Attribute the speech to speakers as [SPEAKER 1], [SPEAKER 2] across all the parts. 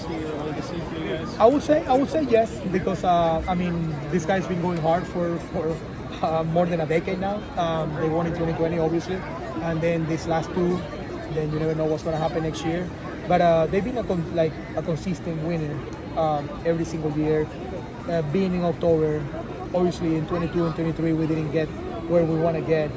[SPEAKER 1] legacy or legacy for you guys?
[SPEAKER 2] I would say yes, because I mean, this guy's been going hard for more than a decade now. They won in 2020, obviously, and then these last two, then you never know what's going to happen next year. But they've been a consistent winner every single year. Being in October, obviously in 22 and 23 we didn't get where we want to get.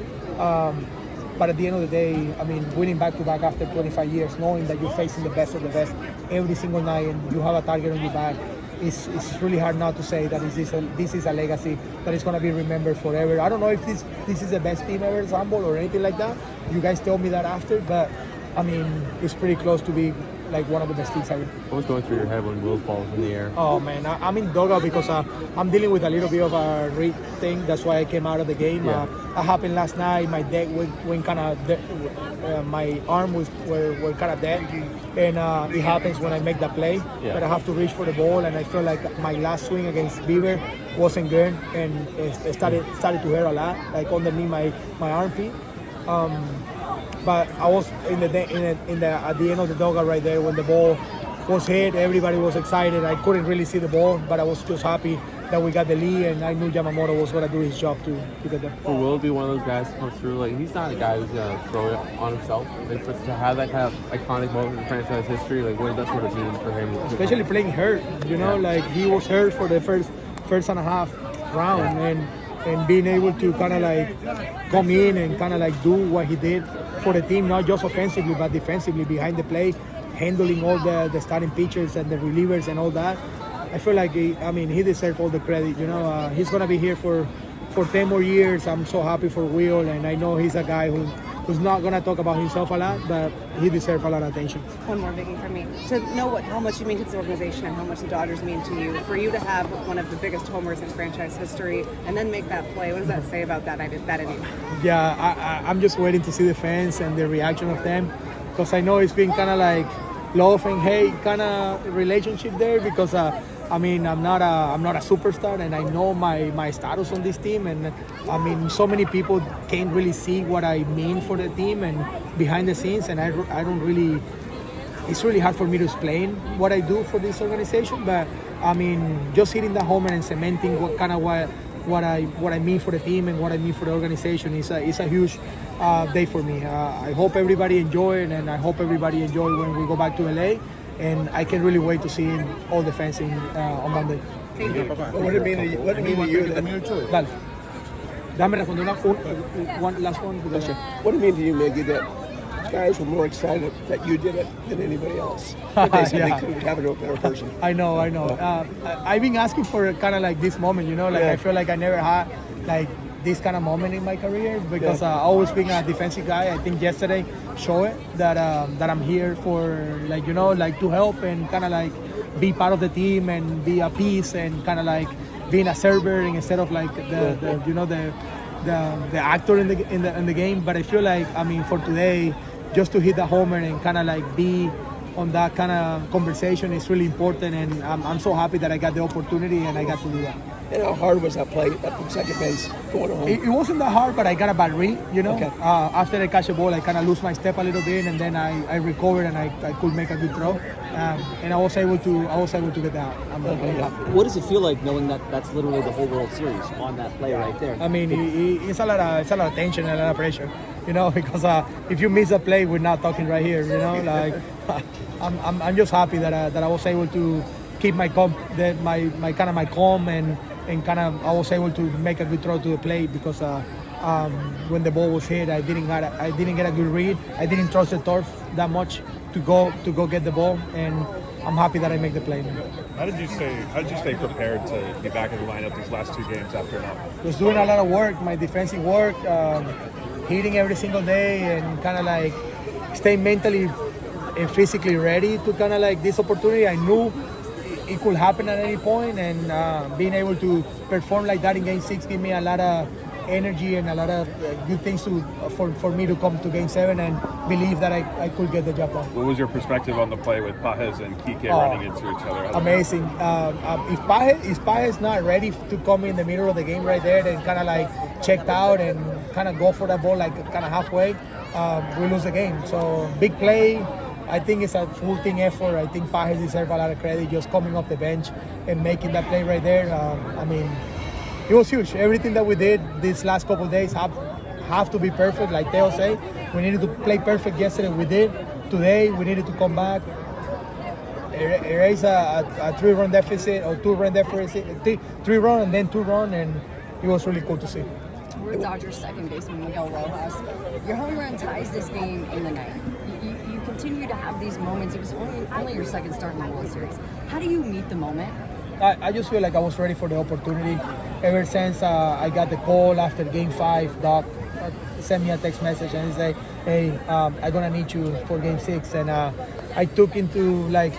[SPEAKER 2] But at the end of the day, I mean, winning back-to-back after 25 years, knowing that you're facing the best of the best every single night and you have a target on your back, it's really hard not to say that this is a legacy that is going to be remembered forever. I don't know if this is the best team ever assembled or anything like that. You guys tell me that after, but I mean, it's pretty close to be like one of the best teams ever.
[SPEAKER 3] What was going through your head when Will's ball was in the air?
[SPEAKER 2] Oh man, I'm in dugout because I'm dealing with a little bit of a rib thing. That's why I came out of the game.
[SPEAKER 3] Yeah.
[SPEAKER 2] That happened last night. My neck went kind of, my arm were kind of dead, and it happens when I make the play.
[SPEAKER 3] Yeah.
[SPEAKER 2] But I have to reach for the ball, and I feel like my last swing against Beaver wasn't good, and it started to hurt a lot, like underneath my armpit. But I was at the end of the dugout right there when the ball was hit. Everybody was excited. I couldn't really see the ball, but I was just happy that we got the lead, and I knew Yamamoto was going to do his job to get there.
[SPEAKER 3] For Will to be one of those guys to come through, like he's not a guy who's going to throw it on himself. Like to have that kind of iconic moment in franchise history, like what does that sort of mean for him?
[SPEAKER 2] Especially playing hurt, you know, like he was hurt for the first and a half round, and being able to kind of like come in and kind of like do what he did for the team, not just offensively but defensively behind the plate, handling all the starting pitchers and the relievers and all that. I feel like he deserves all the credit. You know, he's gonna be here for 10 more years. I'm so happy for Will, and I know he's a guy who's not gonna talk about himself a lot, but he deserves a lot of attention.
[SPEAKER 4] One more, Vicky, from me. To know how much you mean to this organization and how much the Dodgers mean to you, for you to have one of the biggest homers in franchise history and then make that play, what does that say about that inning?
[SPEAKER 2] Yeah, I'm just waiting to see the fans and the reaction of them, because I know it's been kind of like love and hate kind of relationship there, because I mean, I'm not a superstar, and I know my status on this team, and I mean, so many people can't really see what I mean for the team and behind the scenes, and I don't really. It's really hard for me to explain what I do for this organization, but I mean, just hitting the home run and cementing what I mean for the team and what I mean for the organization is a huge day for me. I hope everybody enjoy it, and I hope everybody enjoy when we go back to LA. And I can really wait to see all the fans on Monday.
[SPEAKER 4] Thank you.
[SPEAKER 5] What did it mean to you?
[SPEAKER 2] Dale. Dame responder one last one.
[SPEAKER 5] What did it mean to you, Miggy, that guys were more excited that you did it than anybody else? But they said they couldn't have it to a better person.
[SPEAKER 2] I know. I've been asking for kind of like this moment, you know, like I feel like I never had like this kind of moment in my career, because I always been a defensive guy. I think yesterday showed it that I'm here for, like, you know, like to help and kind of like be part of the team and be a piece and kind of like being a server instead of like the you know the actor in the game. But I feel like, I mean, for today, just to hit the homer and kind of like be on that kind of conversation is really important, and I'm so happy that I got the opportunity and I got to do that.
[SPEAKER 5] And how hard was that play up from second base going home?
[SPEAKER 2] It wasn't that hard, but I got a bad read, you know.
[SPEAKER 5] Okay.
[SPEAKER 2] After I catch the ball, I kind of lose my step a little bit, and then I recovered and I could make a good throw, and I was able to get that. I'm really happy.
[SPEAKER 6] What does it feel like knowing that that's literally the whole World Series on that play right there?
[SPEAKER 2] I mean, it's a lot of tension and a lot of pressure, you know, because if you miss a play, we're not talking right here, you know. Like I'm just happy that I was able to keep my calm and kind of I was able to make a good throw to the plate, because when the ball was hit, I didn't get a good read. I didn't trust the turf that much to go get the ball, and I'm happy that I make the play.
[SPEAKER 7] How did you stay prepared to be back in the lineup these last two games after an out?
[SPEAKER 2] Was doing a lot of work, my defensive work, hitting every single day, and kind of like stay mentally and physically ready to kind of like this opportunity. I knew it could happen at any point, and being able to perform like that in Game 6 gave me a lot of energy and a lot of good things for me to come to Game 7 and believe that I could get the job done.
[SPEAKER 7] What was your perspective on the play with Pajes and Kike running into each other?
[SPEAKER 2] Amazing. If Pajes not ready to come in the middle of the game right there, then kind of like checked out and kind of go for that ball like kind of halfway, we lose the game. So big play. I think it's a full team effort. I think Pajes deserves a lot of credit just coming off the bench and making that play right there. I mean, it was huge. Everything that we did these last couple of days have to be perfect. Like Theo say, we needed to play perfect yesterday. We did. Today, we needed to come back, erase a 3-run deficit or 2-run deficit, 3-run and then 2-run, and it was really cool to see.
[SPEAKER 8] We're Dodgers second baseman Miguel Rojas. Your home run ties this game in the night. You continue to have these moments. It was only your second start in the World Series. How do you meet the moment?
[SPEAKER 2] I just feel like I was ready for the opportunity. Ever since I got the call after Game 5, Doc sent me a text message and he said, hey, I'm going to need you for Game 6. And I took into like